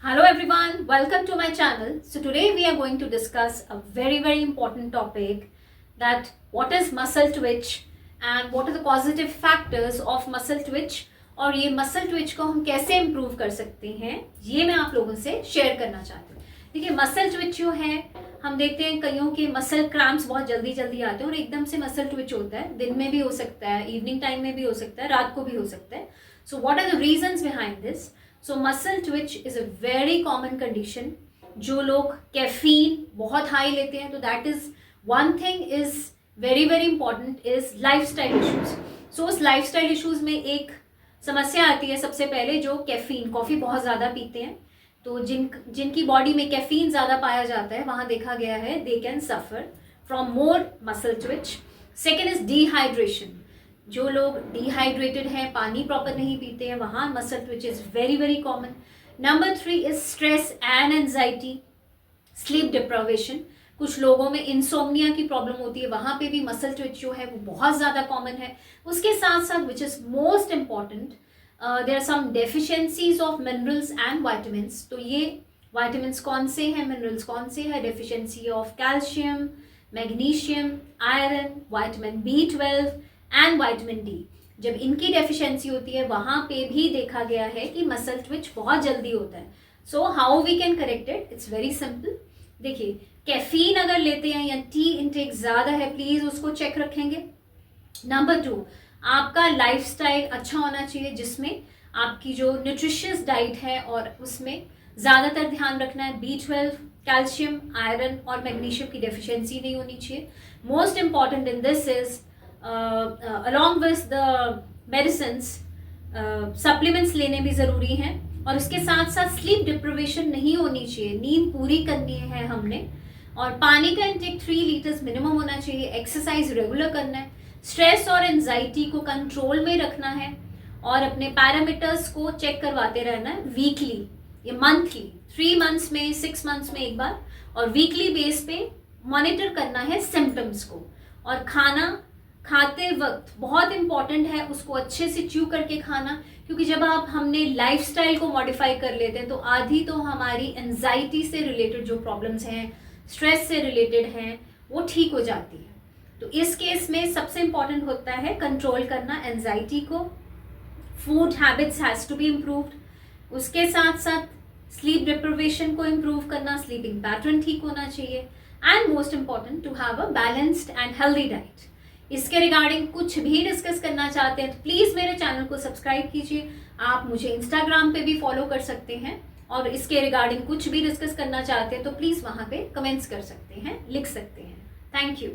Hello everyone, welcome to my channel. So today we are going to discuss a very important topic, that what is muscle twitch and what are the positive factors of muscle twitch और ये muscle Twitch को हम कैसे improve कर सकते हैं, ये मैं आप लोगों से शेयर करना चाहती हूँ। देखिए मसल ट्विच जो है, हम देखते हैं कईयों के मसल क्रैम्प्स बहुत जल्दी आते हैं और एकदम से मसल ट्विच होता है। दिन में भी हो सकता है, इवनिंग टाइम में भी हो सकता है, रात को भी हो सकता है। So what are the reasons behind this? So muscle twitch is a very common condition. जो लोग कैफीन बहुत हाई लेते हैं, तो that is one thing is very important is lifestyle issues. So उस लाइफस्टाइल इश्यूज में एक समस्या आती है सबसे पहले, जो कैफीन, कॉफ़ी बहुत ज़्यादा पीते हैं, तो जिनकी बॉडी में कैफीन ज़्यादा पाया जाता है, वहाँ देखा गया है they can suffer from more muscle Twitch. Second is dehydration. जो लोग डिहाइड्रेटेड हैं, पानी प्रॉपर नहीं पीते हैं, वहाँ muscle twitch is very common. Number 3 is stress and anxiety, sleep deprivation. कुछ लोगों में इंसोम्निया की प्रॉब्लम होती है, वहाँ पे भी मसल ट्विच जो है वो बहुत ज़्यादा कॉमन है। उसके साथ साथ which is most important, there are some deficiencies of minerals and vitamins. तो ये वाइटामिन्स कौन से हैं, मिनरल्स कौन से हैं? Deficiency of calcium, magnesium, iron, vitamin B12 and vitamin D. जब इनकी डेफिशिएंसी होती है, वहाँ पे भी देखा गया है कि मसल ट्विच बहुत जल्दी होता है। So how we can correct it? It's very simple. देखिए कैफीन अगर लेते हैं या टी इंटेक ज़्यादा है, प्लीज़ उसको चेक रखेंगे। नंबर 2, आपका लाइफस्टाइल अच्छा होना चाहिए, जिसमें आपकी जो न्यूट्रिशियस डाइट है और उसमें ज़्यादातर ध्यान रखना है B12, कैल्शियम, आयरन और मैग्नीशियम की डेफिशिएंसी नहीं होनी चाहिए। Most important in this is along with the medicines, supplements लेने भी ज़रूरी हैं, और उसके साथ साथ स्लीप डिप्रिवेशन नहीं होनी चाहिए, नींद पूरी करनी है हमने, और पानी का इंटेक 3 लीटर्स मिनिमम होना चाहिए। एक्सरसाइज रेगुलर करना है, स्ट्रेस और एंजाइटी को कंट्रोल में रखना है, और अपने पैरामीटर्स को चेक करवाते रहना है वीकली या मंथली, 3 मंथ्स में, 6 मंथ्स में एक बार, और वीकली बेस पे मॉनिटर करना है सिम्टम्स को। और खाना खाते वक्त बहुत इंपॉर्टेंट है उसको अच्छे से च्यू करके खाना, क्योंकि जब हमने लाइफस्टाइल को मॉडिफाई कर लेते हैं, तो आधी तो हमारी एंजाइटी से रिलेटेड जो प्रॉब्लम्स हैं, स्ट्रेस से रिलेटेड हैं, वो ठीक हो जाती है। तो इस केस में सबसे इंपॉर्टेंट होता है कंट्रोल करना एंजाइटी को। Food habits has to be improved. उसके साथ साथ स्लीप डिप्रिवेशन को इम्प्रूव करना, स्लीपिंग पैटर्न ठीक होना चाहिए, and most important to have a balanced and healthy diet. इसके रिगार्डिंग कुछ भी डिस्कस करना चाहते हैं तो प्लीज़ मेरे चैनल को सब्सक्राइब कीजिए। आप मुझे इंस्टाग्राम पे भी फॉलो कर सकते हैं, और इसके रिगार्डिंग कुछ भी डिस्कस करना चाहते हैं तो प्लीज़ वहाँ पे कमेंट्स कर सकते हैं, लिख सकते हैं। Thank you.